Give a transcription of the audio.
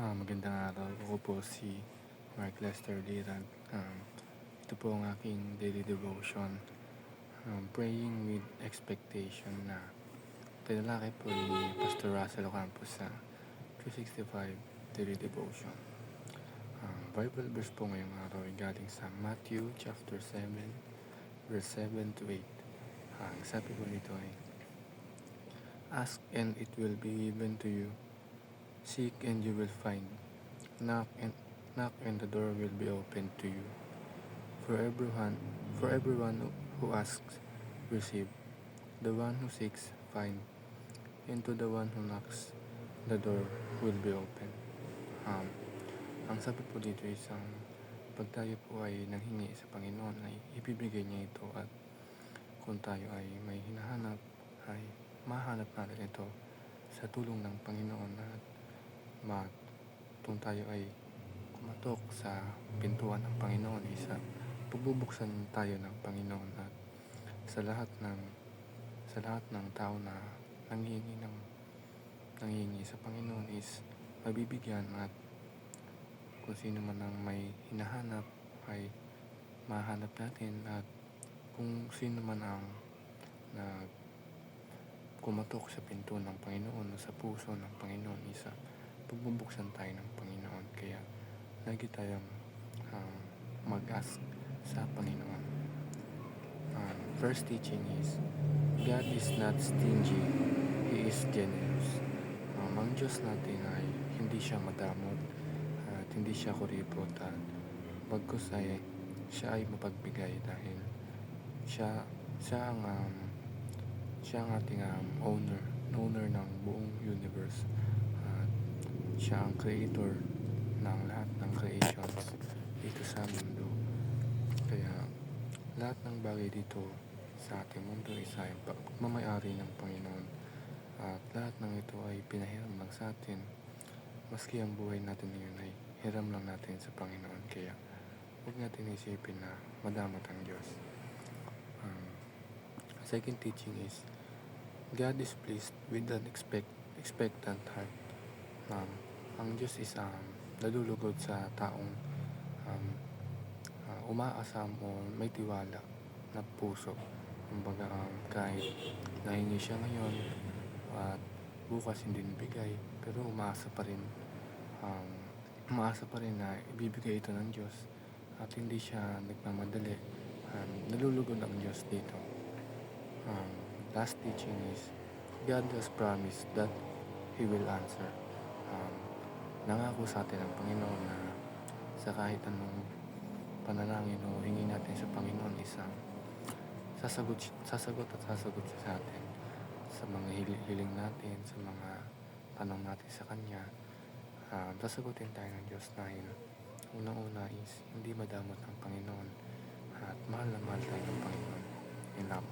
Magandang araw. Ako po si Mark Lester Liran. Ito po ang aking daily devotion. Praying with expectation na pinalaki po ni Pastor Russell Ocampo sa 365 daily devotion. Bible verse po ngayong araw ay galing sa Matthew chapter 7 verse 7 to 8. Ang sabi po nito ay, "Ask and it will be given to you. Seek and you will find. Knock and the door will be opened to you. For everyone who asks, receive. The one who seeks, find. And to the one who knocks, the door will be open." Um, ang sabi po dito is pag tayo po ay nanghingi sa Panginoon ay ibibigay niya ito, at kung tayo ay may hinahanap ay mahanap natin ito sa tulong ng Panginoon. At kung tayo ay kumatok sa pintuan ng Panginoon, pagbubuksan tayo ng Panginoon. At sa lahat ng tao na nanghihingi sa Panginoon is mabibigyan, at kung sino man ang may hinahanap ay mahanap natin, at kung sino man ang kumatok sa pinto ng Panginoon o sa puso ng Panginoon pagbubuksan tayo ng Panginoon. Kaya lagi tayong mag-ask sa Panginoon. First teaching is, God is not stingy, He is generous. Ang Diyos natin ay hindi siya madamot at hindi siya kuripot, at bagkus ay siya ay mapagbigay dahil siya ang ating owner ng buong universe. At siya ang creator ng lahat ng creations dito sa mundo. Kaya lahat ng bagay dito sa ating mundo ay pagmamayari ng Panginoon, at lahat ng ito ay pinahiram lang sa atin. Maski ang buhay natin ngayon ay hiram lang natin sa Panginoon. Kaya huwag natin isipin na madamot ang Diyos. Second teaching is, God is pleased with an expectant heart. Ang Diyos is nalulugod sa taong umaasam o may tiwala na puso. Kumbaga, kahit nahingi siya ngayon at bukas hindi nabigay, pero umaasa pa rin na ibibigay ito ng Diyos, at hindi siya nagmamadali. Nalulugod ang Diyos dito. Last teaching is, God has promised that He will answer. Nangako sa atin ang Panginoon na sa kahit anong panalangin o hingi natin sa Panginoon, sasagot siya sa atin sa mga hiling natin, sa mga tanong natin sa Kanya. Sasagutin tayo ng Diyos dahil unang-una is hindi madamot ang Panginoon, at mahal na mahal tayo ng Panginoon. Yun lang.